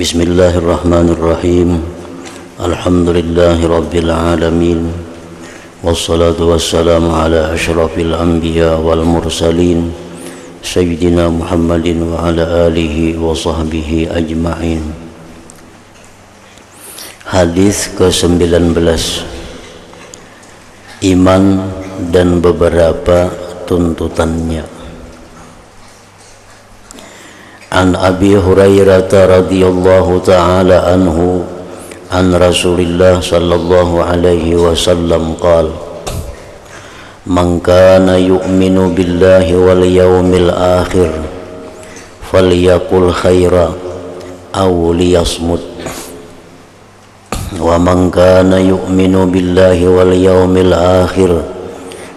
Bismillahirrahmanirrahim. Alhamdulillahi rabbil alamin. Wassalatu wassalamu ala asyrafil anbiya wal mursalin Sayyidina Muhammadin wa ala alihi wa sahbihi ajma'in. Hadis ke-19, Iman dan beberapa tuntutannya. An Abi Hurairah radhiyallahu ta'ala anhu an Rasulillah sallallahu alaihi wasallam qala man kana yu'minu billahi wal yawmil akhir falyaqul khaira aw liyasmut wa man kana yu'minu billahi wal yawmil akhir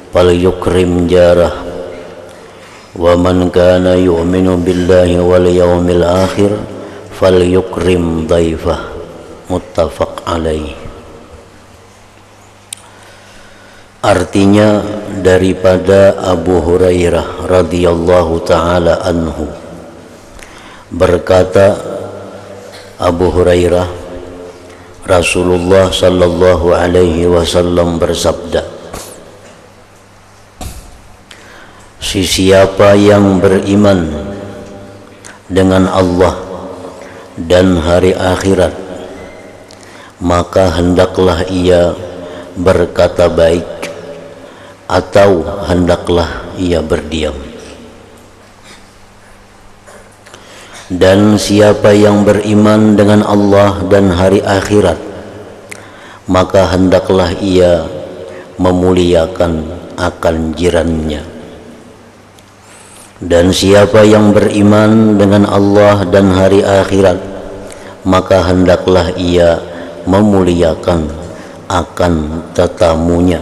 falyukrim jarah wa man kana yu'minu billahi wal yawmil akhir falyukrim dhaifah. Muttafaq alaih. Artinya daripada Abu Hurairah radhiyallahu ta'ala anhu, berkata Abu Hurairah, Rasulullah sallallahu alaihi wasallam bersabda, siapa yang beriman dengan Allah dan hari akhirat, maka hendaklah ia berkata baik atau hendaklah ia berdiam. Dan siapa yang beriman dengan Allah dan hari akhirat, maka hendaklah ia memuliakan akan jirannya. Dan siapa yang beriman dengan Allah dan hari akhirat, maka hendaklah ia memuliakan akan tetamunya.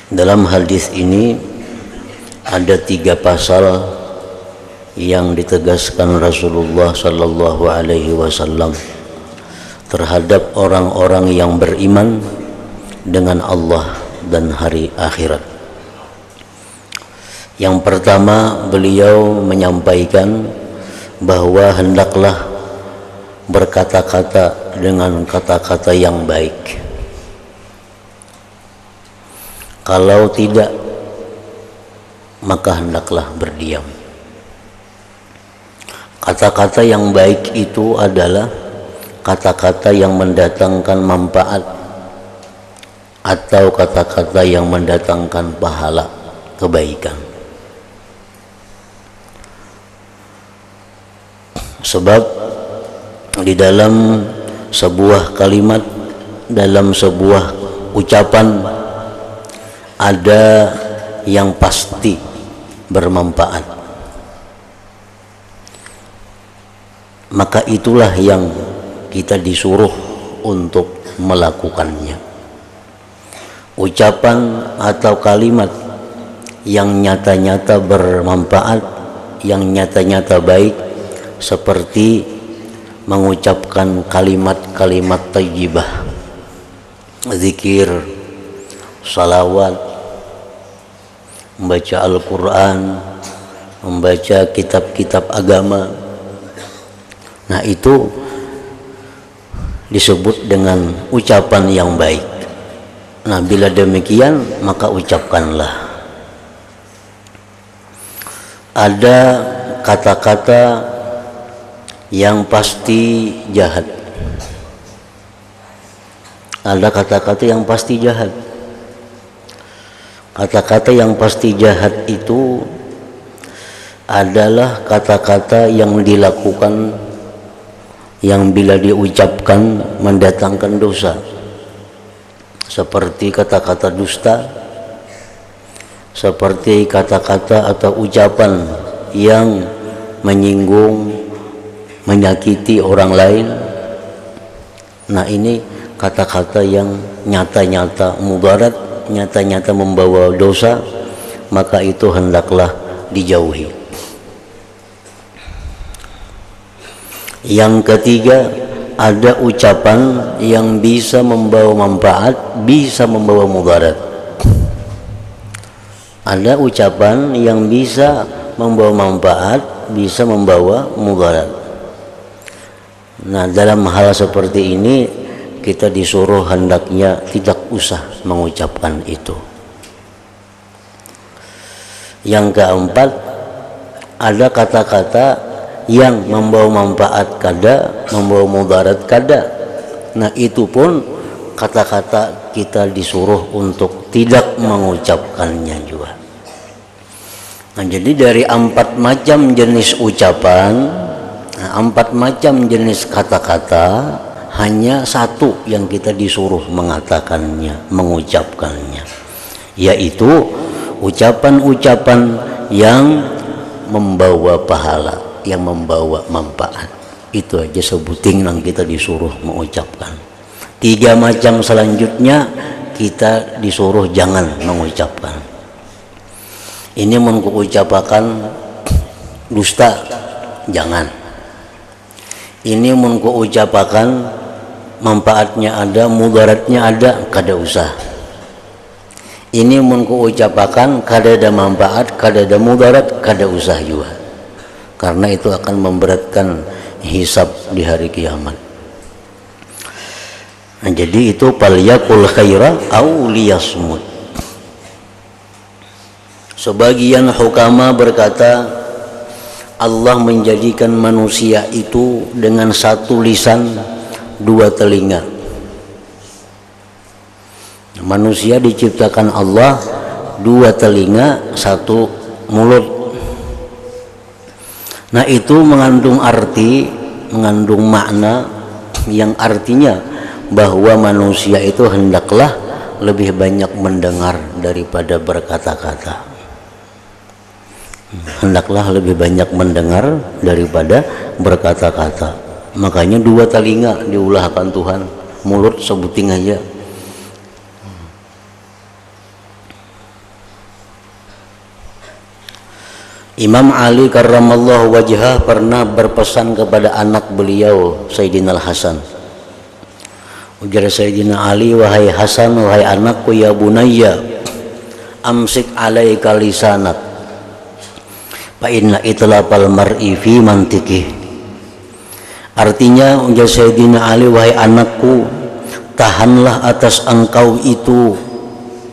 Dalam hadis ini ada 3 pasal yang ditegaskan Rasulullah sallallahu alaihi wasallam terhadap orang-orang yang beriman dengan Allah dan hari akhirat. Yang pertama, beliau menyampaikan bahwa hendaklah berkata-kata dengan kata-kata yang baik. Kalau tidak, maka hendaklah berdiam. Kata-kata yang baik itu adalah kata-kata yang mendatangkan manfaat atau kata-kata yang mendatangkan pahala kebaikan. Sebab di dalam sebuah kalimat, dalam sebuah ucapan, ada yang pasti bermanfaat. Maka itulah yang kita disuruh untuk melakukannya. Ucapan atau kalimat yang nyata-nyata bermanfaat, yang nyata-nyata baik, seperti mengucapkan kalimat-kalimat thayyibah, zikir, salawat, membaca Al-Quran, membaca kitab-kitab agama. Nah, itu disebut dengan ucapan yang baik. Nah, bila demikian, maka ucapkanlah. Ada kata-kata yang pasti jahat. Ada kata-kata yang pasti jahat. Kata-kata yang pasti jahat itu adalah kata-kata yang dilakukan, yang bila diucapkan mendatangkan dosa. Seperti kata-kata dusta, seperti kata-kata atau ucapan yang menyinggung, menyakiti orang lain. Nah, ini kata-kata yang nyata-nyata mudarat, nyata-nyata membawa dosa, maka itu hendaklah dijauhi. Yang ketiga, ada ucapan yang bisa membawa manfaat, bisa membawa mudarat. Ada ucapan yang bisa membawa manfaat, bisa membawa mudarat. Nah, dalam hal seperti ini kita disuruh hendaknya tidak usah mengucapkan itu. Yang keempat, ada kata-kata yang membawa manfaat kada, membawa mudarat kada. Nah, itu pun kata-kata kita disuruh untuk tidak mengucapkannya juga. Nah, jadi dari 4 macam jenis ucapan, 4 macam jenis kata-kata, hanya satu yang kita disuruh mengatakannya, mengucapkannya, yaitu ucapan-ucapan yang membawa pahala, yang membawa manfaat. Itu aja sebuting yang kita disuruh mengucapkan. 3 macam selanjutnya kita disuruh jangan mengucapkan. Ini mengucapkan dusta, jangan. Ini mengucapkan manfaatnya ada, mudaratnya ada, kada usah. Ini mengucapkan kada ada manfaat, kada ada mudarat, kada usah juga. Karena itu akan memberatkan hisab di hari kiamat. Nah, jadi itu falyaqul khaira au liyasmut. Sebagian hukama berkata Allah menjadikan manusia itu dengan 1 lisan, 2 telinga. Manusia diciptakan Allah 2 telinga, 1 mulut. Nah, itu mengandung arti, mengandung makna yang artinya bahwa manusia itu hendaklah lebih banyak mendengar daripada berkata-kata. Hendaklah lebih banyak mendengar daripada berkata-kata. Makanya 2 telinga diulahkan Tuhan, mulut sebuting aja. Imam Ali karramallahu wajhah pernah berpesan kepada anak beliau Sayyidina Al-Hasan. Ujar Sayyidina Ali, wahai Hasan, wahai anakku, ya bunayya, amsik alaika lisanak, fa inna itlaqal mar'i fi mantiqih. Artinya, ujar Sayyidina Ali, wahai anakku, tahanlah atas engkau itu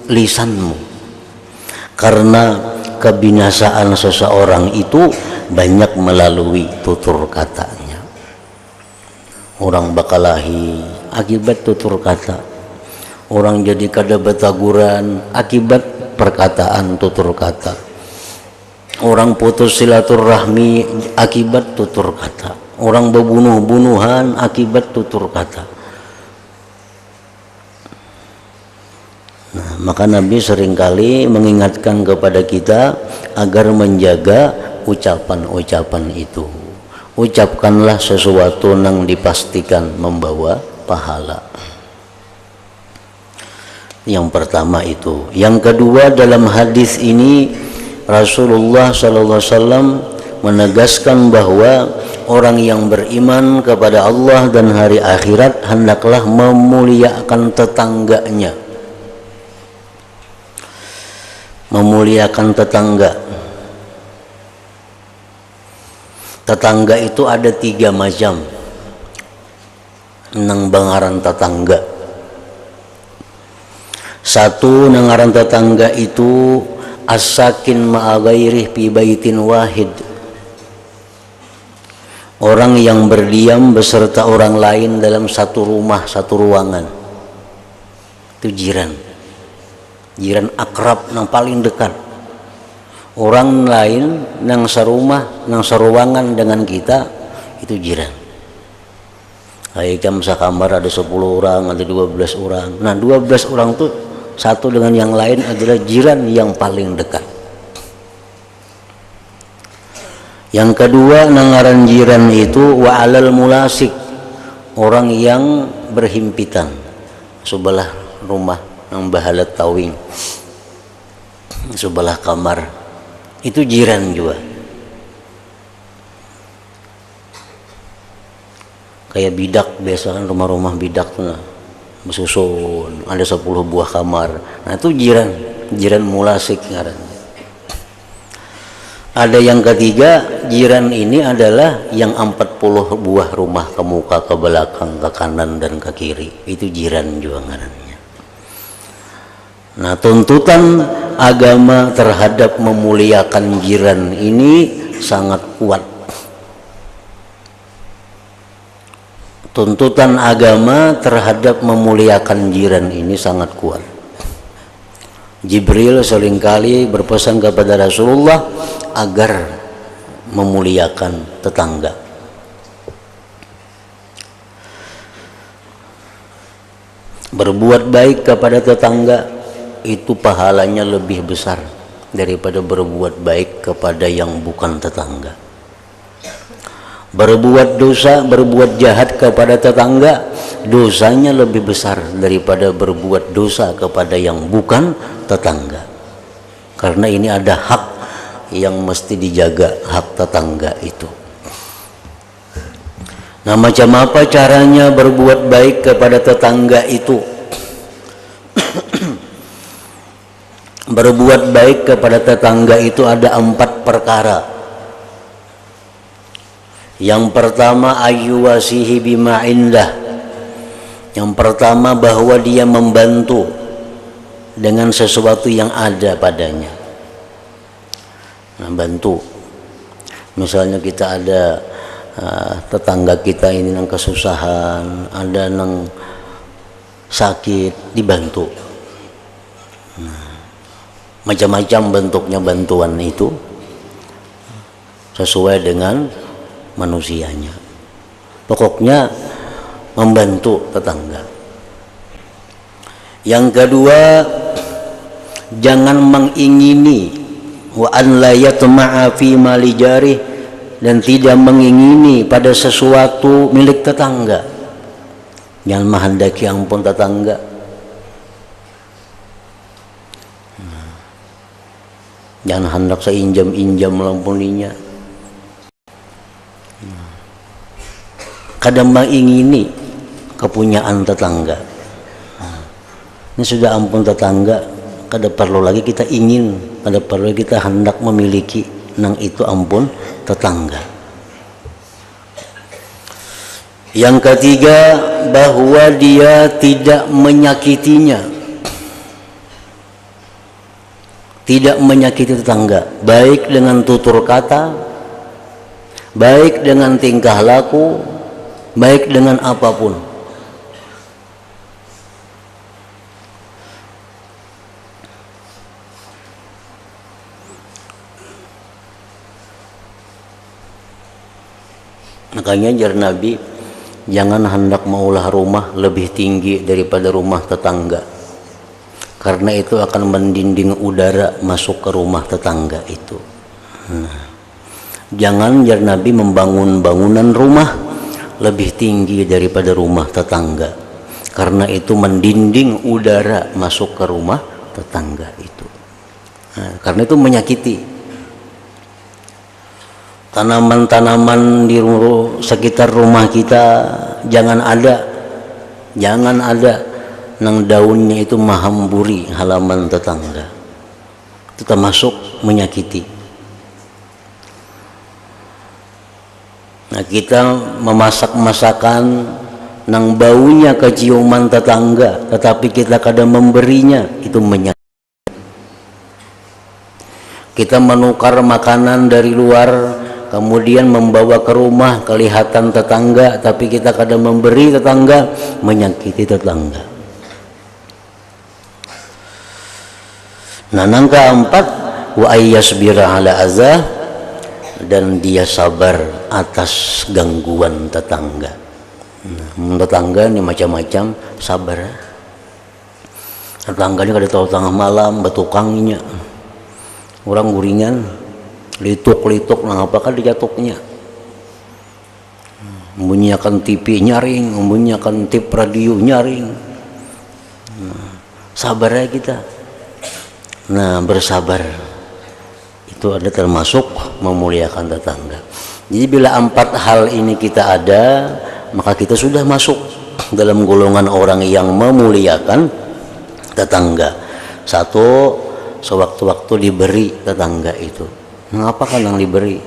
lisanmu, karena kebinasaan seseorang itu banyak melalui tutur katanya. Orang bakalahi akibat tutur kata, orang jadi kada betaguran akibat perkataan tutur kata, orang putus silaturahmi akibat tutur kata, orang berbunuh-bunuhan akibat tutur kata. Nah, maka Nabi seringkali mengingatkan kepada kita agar menjaga ucapan-ucapan itu. Ucapkanlah sesuatu yang dipastikan membawa pahala. Yang pertama itu. Yang kedua, dalam hadis ini Rasulullah SAW menegaskan bahwa orang yang beriman kepada Allah dan hari akhirat hendaklah memuliakan tetangganya. Memuliakan tetangga. Tetangga itu ada 3 macam. Nang bangaran tetangga. 1, nangaran tetangga itu as-sakin ma'a ghairih fi baitin wahid. Orang yang berdiam beserta orang lain dalam satu rumah, satu ruangan. Itu jiran. Jiran akrab yang paling dekat. Orang lain nang serumah, nang seruangan dengan kita, itu jiran. Kayak jam sakamar ada 10 orang, ada 12 orang. Nah, 12 orang tuh satu dengan yang lain adalah jiran yang paling dekat. Yang kedua, nangaran jiran itu wa alal mulasik, orang yang berhimpitan sebelah rumah yang bahalat tawing, sebelah kamar, itu jiran juga. Kayak bidak, biasa kan rumah-rumah bidak tuh bersusun, ada 10 buah kamar. Nah, itu jiran mulasik ngarannya. Ada yang ketiga, jiran ini adalah yang 40 buah rumah ke muka, ke belakang, ke kanan dan ke kiri. Itu jiran juga ngarannya. Nah, tuntutan agama terhadap memuliakan jiran ini sangat kuat. Tuntutan agama terhadap memuliakan jiran ini sangat kuat. Jibril seringkali berpesan kepada Rasulullah agar memuliakan tetangga. Berbuat baik kepada tetangga itu pahalanya lebih besar daripada berbuat baik kepada yang bukan tetangga. Berbuat dosa, berbuat jahat kepada tetangga, dosanya lebih besar daripada berbuat dosa kepada yang bukan tetangga. Karena ini ada hak yang mesti dijaga, hak tetangga itu. Nah, macam apa caranya berbuat baik kepada tetangga itu? Berbuat baik kepada tetangga itu ada 4 perkara. Yang pertama, ayyuwasihi bima indah. Yang pertama, bahwa dia membantu dengan sesuatu yang ada padanya. Nah, bantu. Misalnya kita ada tetangga kita ini yang kesusahan, ada yang sakit, dibantu. Nah, macam-macam bentuknya bantuan itu sesuai dengan manusianya. Pokoknya membantu tetangga. Yang kedua, jangan mengingini, wa an la yatma'a fi mali jarih, dan tidak mengingini pada sesuatu milik tetangga. Jangan menghendaki ampun tetangga. Jangan hendak seinjam-injam lampuninya. Kadang mengingini kepunyaan tetangga. Ini sudah ampun tetangga, kada perlu lagi kita ingin, kada perlu kita hendak memiliki nang itu ampun tetangga. Yang ketiga, bahwa dia tidak menyakitinya, tidak menyakiti tetangga, baik dengan tutur kata, baik dengan tingkah laku, baik dengan apapun. Makanya ajar Nabi, jangan hendak maulah rumah lebih tinggi daripada rumah tetangga, karena itu akan mendinding udara masuk ke rumah tetangga itu. Jangan ajar Nabi membangun bangunan rumah lebih tinggi daripada rumah tetangga, karena itu mendinding udara masuk ke rumah tetangga itu. Karena itu menyakiti. Tanaman-tanaman di sekitar rumah kita jangan ada nang daunnya itu mahamburi halaman tetangga. Itu termasuk menyakiti. Nah, kita memasak masakan nang baunya keciuman tetangga, tetapi kita kadang memberinya, itu menyakiti. Kita menukar makanan dari luar, kemudian membawa ke rumah, kelihatan tetangga, tapi kita kadang memberi tetangga, menyakiti tetangga. Nah, yang keempat, wa ayyasbira ala azah, dan dia sabar atas gangguan tetangga. Tetangga ini macam-macam, sabar. Tetangganya kada tahu tengah malam betukangnya, orang guringan lituk nang apakah dijatuknya, membunyikan TV nyaring, membunyikan tip radio nyaring. Sabar ya kita. Nah, bersabar itu ada termasuk memuliakan tetangga. Jadi bila 4 hal ini kita ada, maka kita sudah masuk dalam golongan orang yang memuliakan tetangga. 1, sewaktu-waktu diberi tetangga itu. Mengapa kan yang diberi?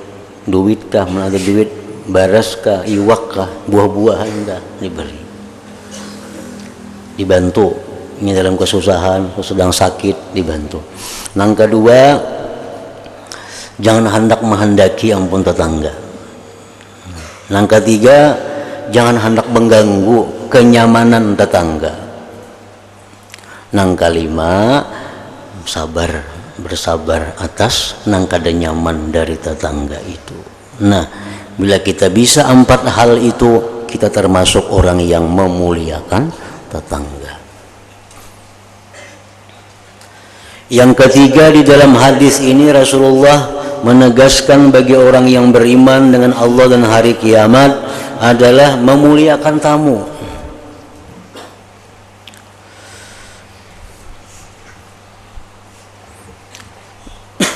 Duit kah, mana ada duit, baras kah, iwak kah, buah-buahan kah diberi. Dibantu, ini dalam kesusahan, sedang sakit dibantu. Yang kedua, jangan hendak menghendaki ampun tetangga. Yang ketiga, jangan hendak mengganggu kenyamanan tetangga. Yang kelima, bersabar atas nang kada nyaman dari tetangga itu. Nah, bila kita bisa 4 hal itu, kita termasuk orang yang memuliakan tetangga. Yang ketiga, di dalam hadis ini Rasulullah menegaskan bagi orang yang beriman dengan Allah dan hari kiamat adalah memuliakan tamu.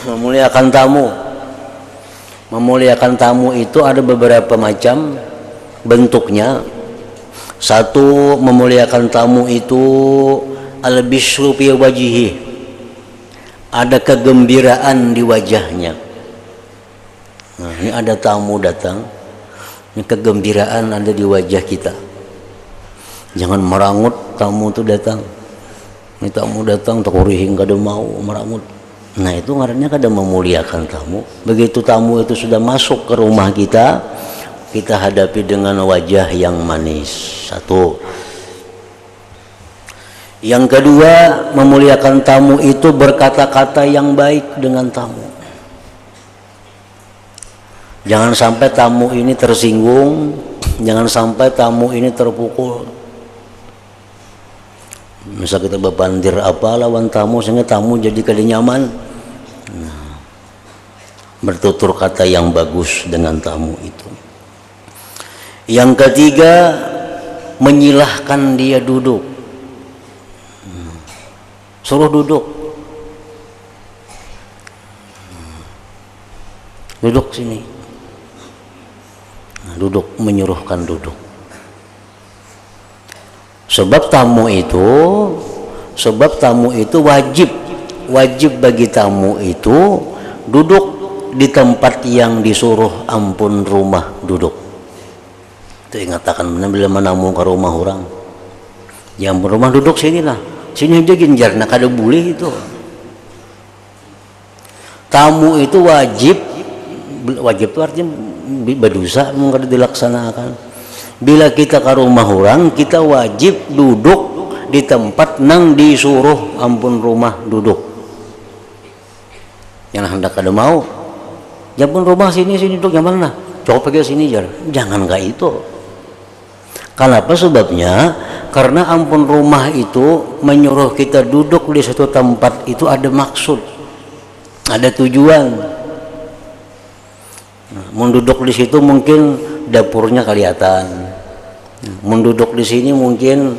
Memuliakan tamu. Memuliakan tamu itu ada beberapa macam bentuknya. Satu, memuliakan tamu itu al-bishru fi wajhihi. Ada kegembiraan di wajahnya. Nah, ini ada tamu datang, ini kegembiraan ada di wajah kita. Jangan merangut tamu itu datang. Ini tamu datang takurihing kada mau merangut. Nah, itu ngarannya kada memuliakan tamu. Begitu tamu itu sudah masuk ke rumah kita, kita hadapi dengan wajah yang manis. Satu. Yang kedua, memuliakan tamu itu berkata-kata yang baik dengan tamu. Jangan sampai tamu ini tersinggung, jangan sampai tamu ini terpukul. Misal kita bebandir apa lawan tamu sehingga tamu jadi kada nyaman. Nah, bertutur kata yang bagus dengan tamu itu. Yang ketiga, menyilahkan dia duduk. Suruh duduk. Duduk sini. Nah, duduk, menyuruhkan duduk. Sebab tamu itu wajib bagi tamu itu duduk di tempat yang disuruh ampun rumah duduk. Itu ingatakan bila menamu ke rumah orang, yang rumah duduk sinilah, sini aja ginjar, nak ada boleh itu. Tamu itu wajib itu artinya berdosa mungkin dilaksanakan. Bila kita ke rumah orang, kita wajib duduk di tempat nang disuruh ampun rumah duduk. Yang hendak kada mau, ampun rumah sini duduk yang mana? Coba pergi sini jar. Jangan kayak itu. Kenapa sebabnya? Karena ampun rumah itu menyuruh kita duduk di satu tempat itu ada maksud, ada tujuan. Nah, menduduk di situ mungkin dapurnya kelihatan, menduduk di sini mungkin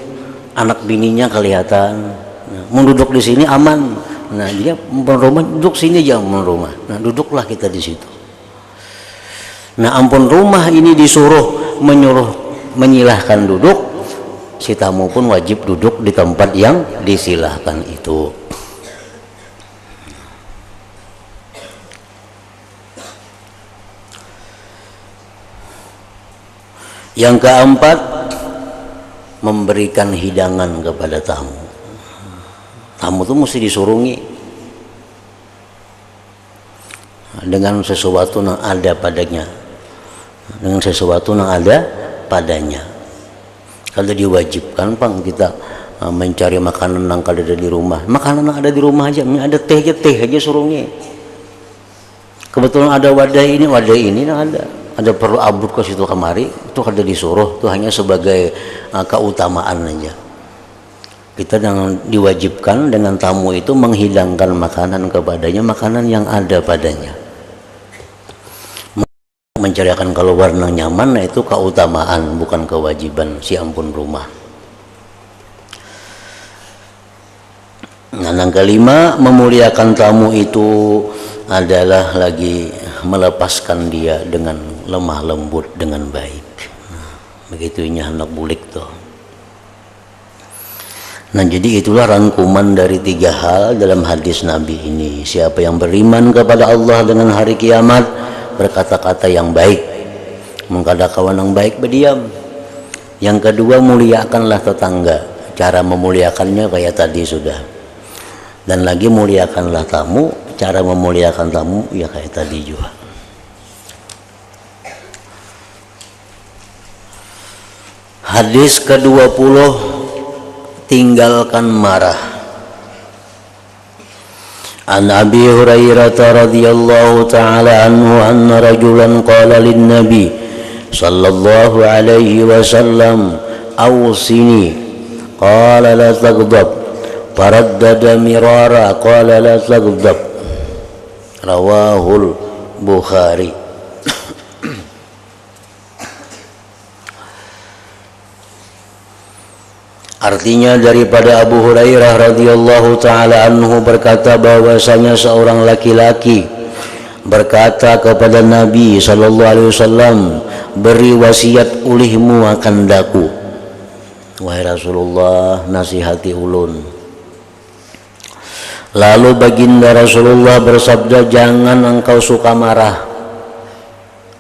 anak bininya kelihatan. Nah, menduduk di sini aman. Nah, dia ampun rumah duduk sini aja ampun rumah. Nah, duduklah kita di situ. Nah, ampun rumah ini disuruh menyilahkan duduk, si tamu pun wajib duduk di tempat yang disilahkan itu. Yang keempat, memberikan hidangan kepada tamu. Tamu itu mesti disurungi dengan sesuatu yang ada padanya. Dengan sesuatu yang ada padanya. Kalau diwajibkan pang kita mencari makanan yang ada di rumah, makanan yang ada di rumah aja, ada teh aja surungi. Kebetulan ada wadah ini ada perlu abut ke situ kemari, itu ada disuruh, itu hanya sebagai keutamaan aja. Kita diwajibkan dengan tamu itu menghidangkan makanan kepadanya, makanan yang ada padanya. Mencarikan keluar yang nyaman, nah itu keutamaan bukan kewajiban si ampun rumah. Nah, yang kelima, memuliakan tamu itu adalah lagi melepaskan dia dengan lemah lembut dengan baik. Nah, begitunya anak bulik tuh. Nah, jadi itulah rangkuman dari 3 hal dalam hadis Nabi ini. Siapa yang beriman kepada Allah dengan hari kiamat, berkata-kata yang baik, mengkada-kawan yang baik, berdiam. Yang kedua, muliakanlah tetangga. Cara memuliakannya kayak tadi sudah. Dan lagi muliakanlah tamu. Cara memuliakan tamu ya kayak tadi juga. Hadis ke-20, tinggalkan marah. An Abi Hurairah radhiyallahu ta'ala anhu anna rajulan qala lin nabi sallallahu alaihi wasallam awsini qala la taghdab faraddada mirara qala la taghdab. Rawahul Bukhari. Artinya daripada Abu Hurairah radhiyallahu taala anhu berkata bahwasanya seorang laki-laki berkata kepada Nabi sallallahu alaihi wasallam, beri wasiat ulihmu akan daku. Wahai Rasulullah, nasihati ulun. Lalu baginda Rasulullah bersabda, jangan engkau suka marah.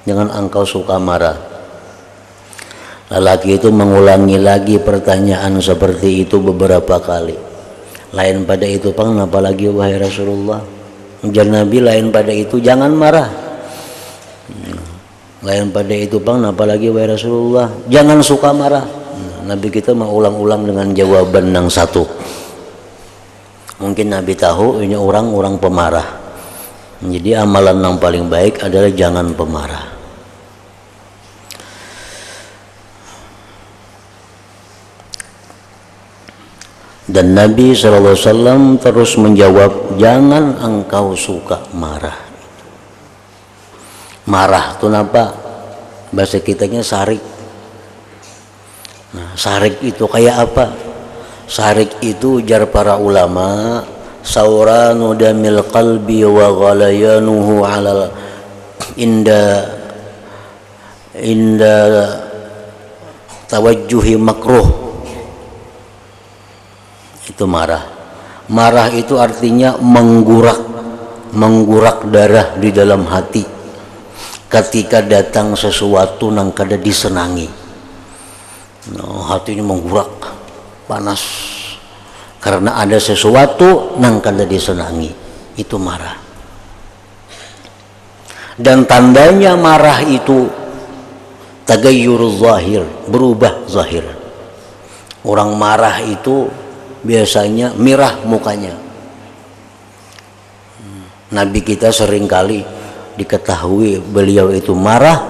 Jangan engkau suka marah. Lelaki itu mengulangi lagi pertanyaan seperti itu beberapa kali. Lain pada itu pang, apalagi wahai Rasulullah. Ujar Nabi, lain pada itu jangan marah. Lain pada itu pang, apalagi wahai Rasulullah, jangan suka marah. Nabi kita mengulang-ulang dengan jawaban yang satu. Mungkin Nabi tahu ini orang pemarah. Jadi amalan yang paling baik adalah jangan pemarah. Dan Nabi SAW terus menjawab, jangan engkau suka marah. Marah itu apa? Bahasa kitanya sarik. Nah, sarik itu kayak apa? Sarik itu ujar para ulama, sauranu damil qalbi wa ghalayanuhu ala inda tawajjuhi makruh. Itu marah. Marah itu artinya menggurak darah di dalam hati ketika datang sesuatu yang kada disenangi. Nah, hatinya menggurak, panas karena ada sesuatu yang kada disenangi. Itu marah. Dan tandanya marah itu tagayyuruz zahir, berubah zahir. Orang marah itu biasanya mirah mukanya. Nabi kita seringkali diketahui beliau itu marah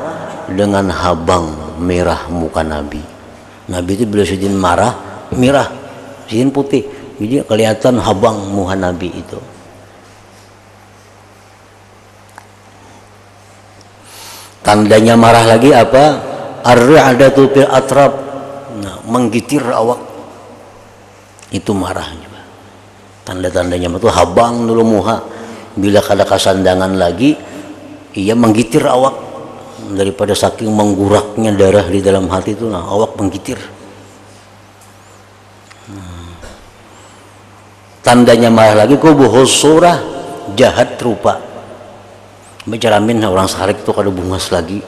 dengan habang merah muka Nabi. Nabi itu beliau sidin marah, mirah, sidin putih. Jadi kelihatan habang muka Nabi itu. Tandanya marah lagi apa? Ar-ri'adatu fil atrab. Nah, menggitir awak. Itu marahnya. Tanda-tandanya itu habang dulu muha. Bila kada kasandangan lagi, ia menggitir awak. Daripada saking mengguraknya darah di dalam hati itu, nah awak menggitir. Tandanya marah lagi, kubuhus surah, jahat rupa. Bicaramin orang sarik itu kada bungas lagi.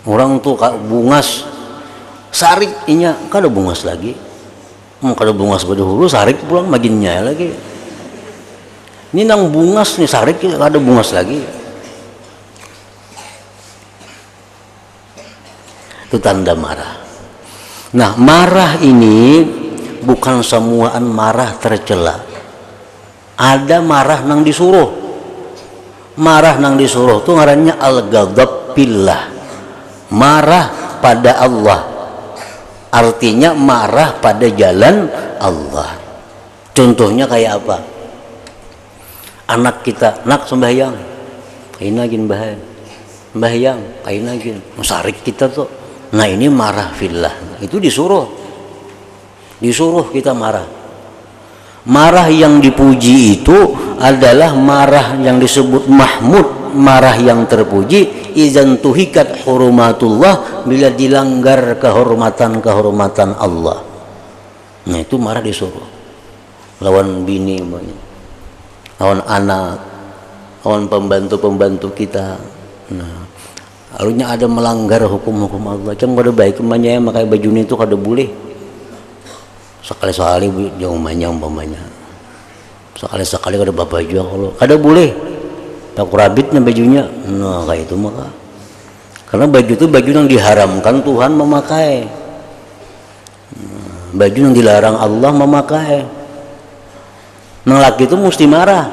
Orang tuh bungas, sarik inya kada bungas lagi. Kalau bungas pada hulu sarik pulang maginnya lagi. Ini nang bungas nih sarik ada bungas lagi. Itu tanda marah. Nah, marah ini bukan semuaan marah tercela. Ada marah nang disuruh. Marah nang disuruh itu ngarannya al-ghadab billah. Marah pada Allah. Artinya marah pada jalan Allah. Contohnya kayak apa? Anak kita, nak sembahyang, kainagin sembahyang, kainagin, sarik kita tuh. Nah ini marah fillah. Itu disuruh kita marah. Marah yang dipuji itu adalah marah yang disebut mahmud, marah yang terpuji. Izan tuhikat hurumatullah, bila dilanggar kehormatan Allah. Nah itu marah disuruh. Lawan bini, lawan anak, lawan pembantu-pembantu kita. Nah, lalunya ada melanggar hukum-hukum Allah. Kan kada baik kemanya makai baju itu kada boleh. Sekali-sekali jauh manya umpamanya. Sekali-sekali kada bapak juga kalau kada boleh. Tak rabitnya bajunya. Nah kayak itu maka. Karena baju itu baju yang diharamkan Tuhan memakai. Baju yang dilarang Allah memakai. Nang laki itu mesti marah.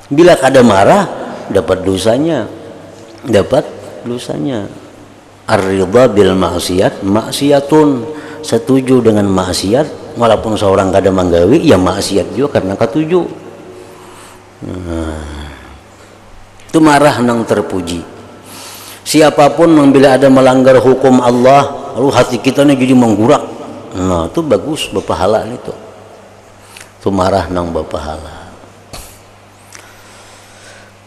Bila kada marah dapat dosanya. Ar-ridha bil maksiat maksiatun. Setuju dengan maksiat walaupun seorang kada manggawi ya maksiat juga karena katuju. Itu marah nang terpuji. Siapapun yang bila ada melanggar hukum Allah lalu hati kita ini jadi menggurak. Nah itu bagus berpahala itu. Itu marah nang berpahala.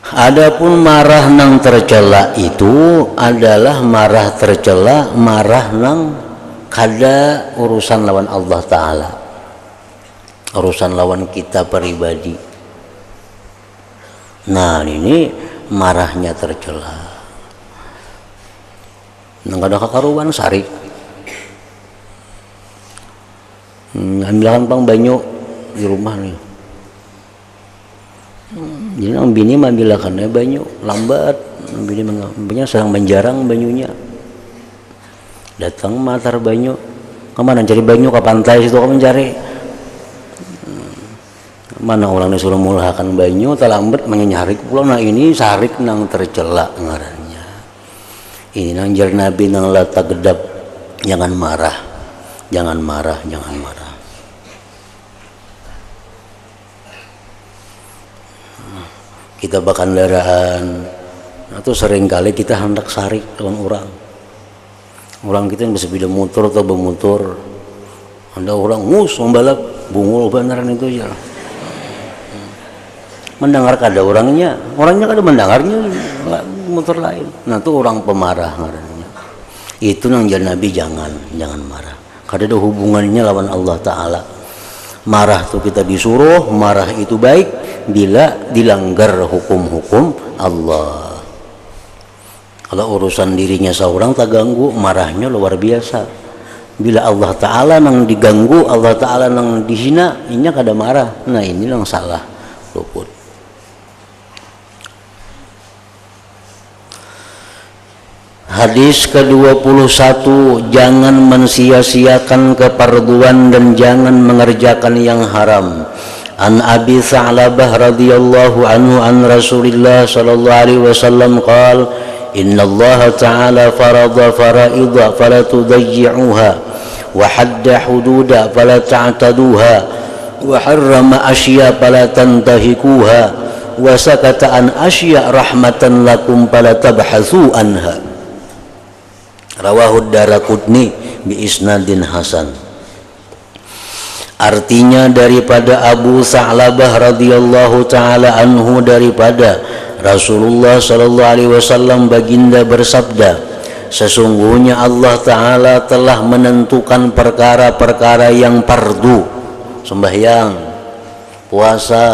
Adapun marah nang tercela itu adalah marah tercela, marah nang kada urusan lawan Allah Ta'ala, urusan lawan kita pribadi. Nah ini marahnya tercela. Nang kada kakaruan sarik. Ambilan pang banyu di rumah nih. Jadi nang bini mambilakan banyu lambat. Bini mangnya sedang menjarang banyunya. Datang matar banyu. Kemana cari banyu ke pantai situ kamu mencari. Mana orang disuruh mulhakan banyu terlambat menyarik pulang. Nah ini sarik nang tercela ngarannya. Ini nang jar Nabi nang lata gedap, jangan marah. Kita bakandaraan atau seringkali kita hendak sarik dengan orang kita yang bersepeda motor atau bermotor, ada orang membalap bungul beneran itu ya. Mendengar kada orangnya kada mendengarnya motor lain. Nah itu orang pemarah ngarannya. Itu nang jar Nabi jangan marah. Kada ada hubungannya lawan Allah Ta'ala. Marah tuh kita disuruh, marah itu baik bila dilanggar hukum-hukum Allah. Kalau urusan dirinya seorang tak ganggu, marahnya luar biasa. Bila Allah Ta'ala nang diganggu, Allah Ta'ala nang dihina, ini kada marah. Nah ini yang salah, luput. Hadis ke-21, jangan mensia-siakan keparduan dan jangan mengerjakan yang haram. An Abi Tha'labah radhiyallahu anhu an Rasulillah sallallahu alaihi wasallam qala inna Allah ta'ala farada faraidha fala tudayyi'uha wa hadda hududa fala ta'taduha wa harrama asya fala tantahikuha wa sakata an asya rahmatan lakum fala tabhathu anha. Rawahu Daraqutni bi isnadin hasan. Artinya daripada Abu Tha'labah radhiyallahu taala anhu daripada Rasulullah sallallahu alaihi wasallam baginda bersabda, sesungguhnya Allah Ta'ala telah menentukan perkara-perkara yang fardu, sembahyang, puasa,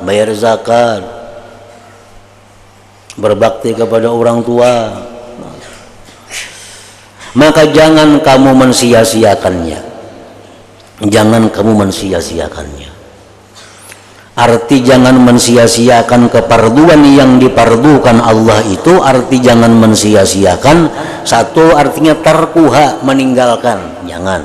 bayar zakat, berbakti kepada orang tua. Maka jangan kamu mensia-siakannya. Arti jangan mensia-siakan keparduan yang dipardukan Allah itu, arti jangan mensia-siakan. Satu artinya tarkuha, meninggalkan, jangan.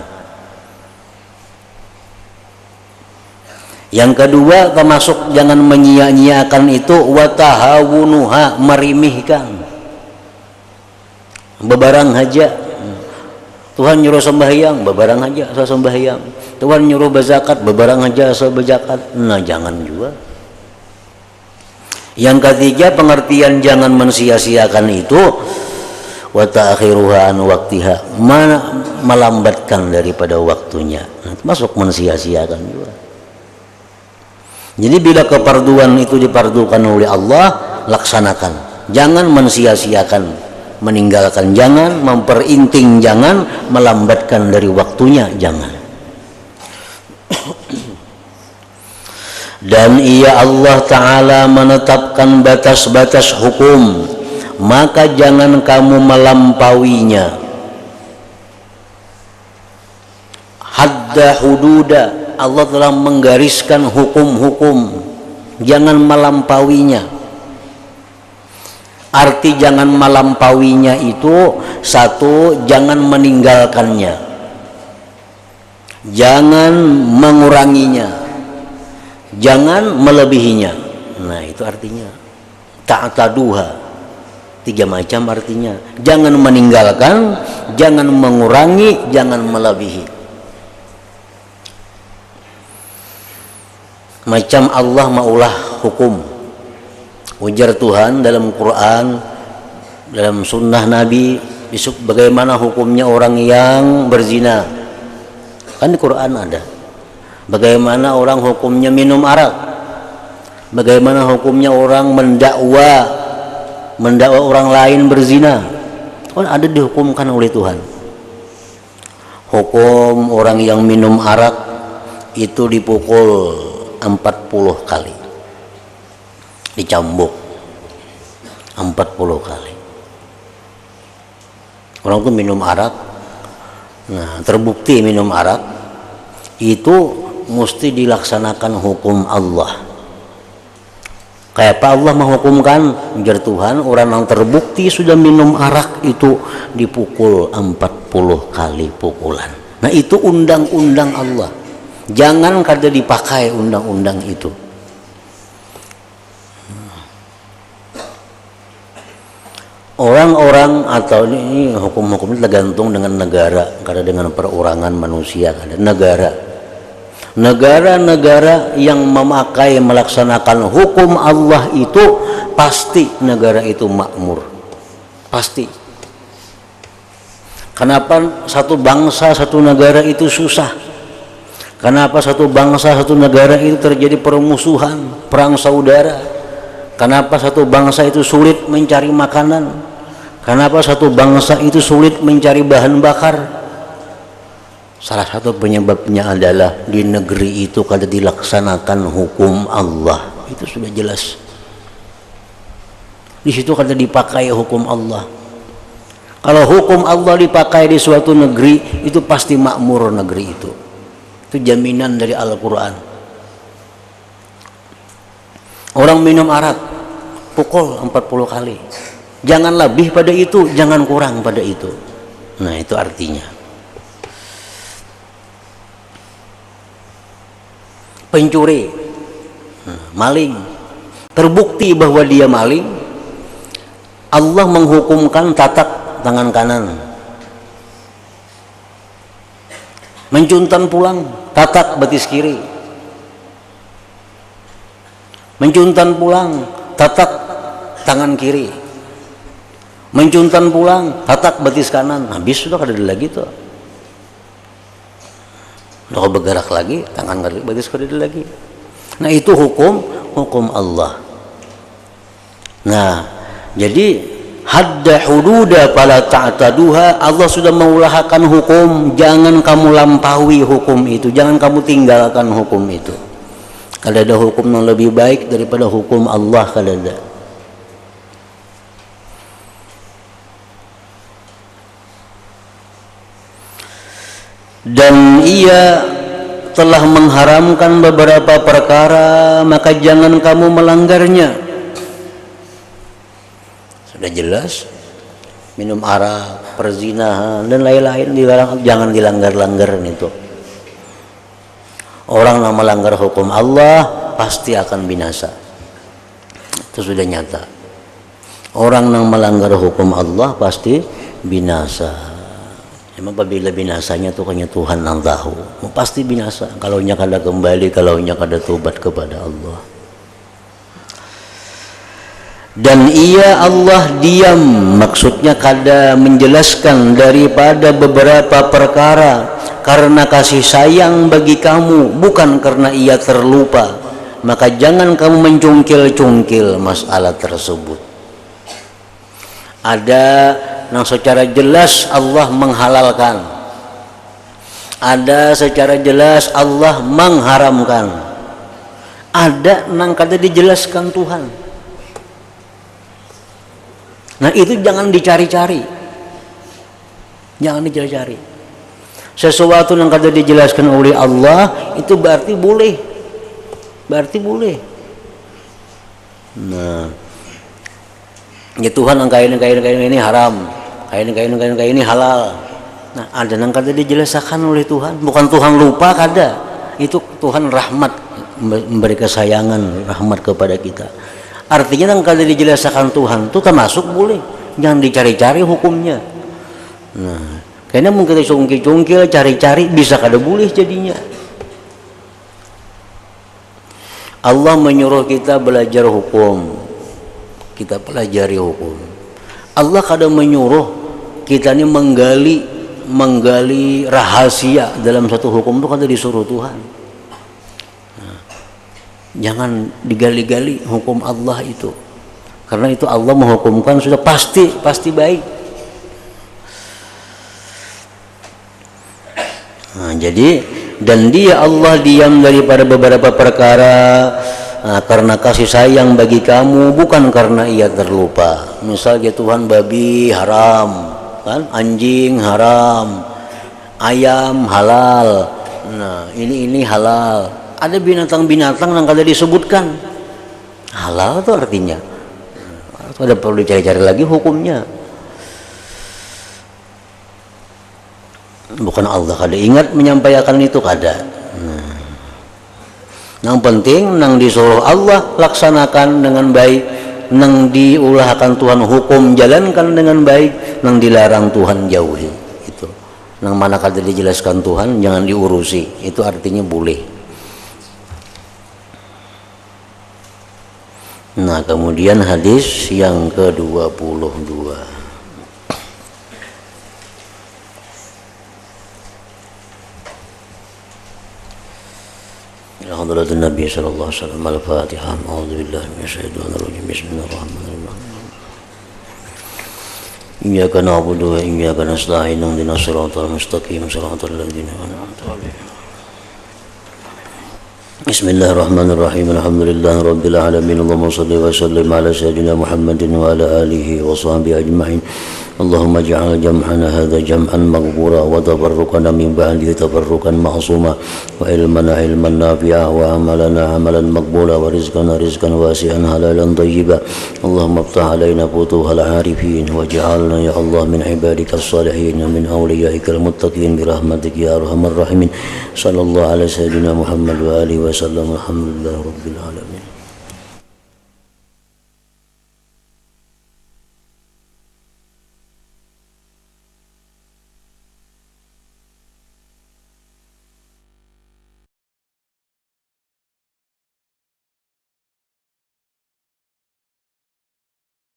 Yang kedua termasuk jangan menyia-nyiakan itu watahawunuha, merimihkan, bebarang haja. Tuhan nyuruh sembahyang, bebarang aja asal sembahyang. Tuhan nyuruh berzakat, bebarang aja asal berzakat. Nah jangan juga. Yang ketiga pengertian jangan mensia-siakan itu wa ta'khiruha an waqtiha, melambatkan daripada waktunya. Nah, masuk mensia-siakan juga. Jadi bila keparduan itu dipardukan oleh Allah, laksanakan. Jangan mensia-siakan, meninggalkan jangan, memperinting jangan, melambatkan dari waktunya jangan. Dan ia Allah Ta'ala menetapkan batas-batas hukum, maka jangan kamu melampauinya. Hadda hududa, Allah telah menggariskan hukum-hukum, jangan melampauinya. Arti jangan melampauinya itu, satu, jangan meninggalkannya, jangan menguranginya, jangan melebihinya. Nah, itu artinya ta'taduha. 3 macam artinya. Jangan meninggalkan, jangan mengurangi, jangan melebihi. Macam Allah maulah hukum, ujar Tuhan dalam Quran, dalam sunnah Nabi, bagaimana hukumnya orang yang berzina. Kan di Quran ada. Bagaimana orang hukumnya minum arak, bagaimana hukumnya orang mendakwa orang lain berzina. Kan ada dihukumkan oleh Tuhan. Hukum orang yang minum arak itu dipukul 40 kali, dicambuk 40 kali. Orang itu minum arak, nah terbukti minum arak, itu mesti dilaksanakan hukum Allah. Kayak apa Allah menghukumkan? Ujar Tuhan, orang yang terbukti sudah minum arak itu dipukul 40 kali pukulan. Nah, itu undang-undang Allah. Jangan kada dipakai undang-undang itu. Orang-orang atau ini hukum-hukum tergantung dengan negara, kada dengan perorangan manusia, kada negara. Negara-negara yang memakai melaksanakan hukum Allah itu pasti negara itu makmur. Pasti. Kenapa satu bangsa, satu negara itu susah? Kenapa satu bangsa, satu negara itu terjadi permusuhan, perang saudara? Kenapa satu bangsa itu sulit mencari makanan? Kenapa satu bangsa itu sulit mencari bahan bakar? Salah satu penyebabnya adalah di negeri itu kada dilaksanakan hukum Allah. Itu sudah jelas. Di situ kada dipakai hukum Allah. Kalau hukum Allah dipakai di suatu negeri, itu pasti makmur negeri itu. Itu jaminan dari Al-Quran. Orang minum arak, pukul 40 kali. Jangan lebih pada itu, jangan kurang pada itu. Nah, itu artinya. Pencuri, maling, terbukti bahwa dia maling, Allah menghukumkan tatak tangan kanan. Mencuntan pulang, tatak betis kiri. Mencuntan pulang, tatak tangan kiri. Mencuntan pulang, tatak betis kanan. Habis sudah kada ada lagi tuh. Udah bergerak lagi, tangan betis kada ada lagi. Nah, itu hukum Allah. Nah, jadi hadda hududa fala ta'taduha, Allah sudah mengulahkan hukum, jangan kamu lampaui hukum itu, jangan kamu tinggalkan hukum itu. Kada ada hukum yang lebih baik daripada hukum Allah, kada ada. Dan ia telah mengharamkan beberapa perkara, maka jangan kamu melanggarnya. Sudah jelas, minum arak, perzinahan dan lain-lain dilarang, jangan dilanggar-langgar itu. Orang yang melanggar hukum Allah pasti akan binasa. Itu sudah nyata. Orang yang melanggar hukum Allah pasti binasa. Emang apabila binasanya tuh hanya Tuhan yang tahu. Pasti binasa. Kalau nya kada kembali, kalau nya kada tobat kepada Allah. Dan ia Allah diam, maksudnya kada menjelaskan daripada beberapa perkara karena kasih sayang bagi kamu, bukan karena ia terlupa. Maka jangan kamu mencungkil-cungkil masalah tersebut. Ada yang secara jelas Allah menghalalkan, ada secara jelas Allah mengharamkan, ada nang kada dijelaskan Tuhan. Nah itu jangan dicari-cari, jangan dicari-cari. Sesuatu yang kada dijelaskan oleh Allah itu berarti boleh, berarti boleh. Nah, ya Tuhan kain ini haram, kain ini halal. Nah ada yang kada dijelaskan oleh Tuhan, bukan Tuhan lupa kada, itu Tuhan rahmat, memberi kesayangan rahmat kepada kita. Artinya yang kada dijelaskan Tuhan itu termasuk boleh, jangan dicari-cari hukumnya. Nah, kayaknya mungkin cungkil-cungkil cari-cari bisa kada boleh jadinya. Allah menyuruh kita belajar hukum, kita pelajari hukum. Allah kada menyuruh kita ini menggali rahasia dalam satu hukum itu kada disuruh Tuhan. Jangan digali-gali hukum Allah itu, karena itu Allah menghukumkan sudah pasti baik. Nah, jadi dan dia Allah diam daripada beberapa perkara karena kasih sayang bagi kamu, bukan karena ia terlupa. Misalnya Tuhan babi haram, kan? Anjing haram, ayam halal. Nah ini halal. Ada binatang-binatang yang kada disebutkan halal itu artinya ada perlu dicari-cari lagi hukumnya. Bukan Allah kada ingat menyampaikan itu kada. Yang penting nang disuruh Allah laksanakan dengan baik, nang diulahkan Tuhan hukum jalankan dengan baik, nang dilarang Tuhan jauhi. Itu nang mana kada dijelaskan Tuhan jangan diurusi, itu artinya boleh. Nah kemudian hadis yang ke-22. Hadratin Nabi sallallahu alaihi wasallam. Al-Fatihah. A'udzubillahi minasyaitonir rajim. Bismillahirrahmanirrahim. Iyyaka na'budu wa iyyaka nasta'in. Ihdinas siratal mustaqim. Siratal ladzina an'amta 'alaihim. Bismillahirrahmanirrahim. Alhamdulillahi rabbil alamin. Allahumma shalli wa sallim ala sayyidina Muhammadin wa ala alihi wa sahbihi ajma'in. Allahumma ij'al jam'ana hadha jam'an maghfura wa tafarruqana min ba'dihi tafarruqan ma'suma wa ilmana ilman nafi'a wa amalana amalan maqbula wa rizqana rizqan wasi'an halalan thayyiba. Allahumma iftah alaina futuhal 'arifin waj'alna ya Allah min ibadika as-salihin min awliyaika al-muttaqin bi rahmatika ya arhamar rahimin. Sallallahu ala sayyidina Muhammad wa alihi wa sallam. Alhamdulillahi rabbil alamin.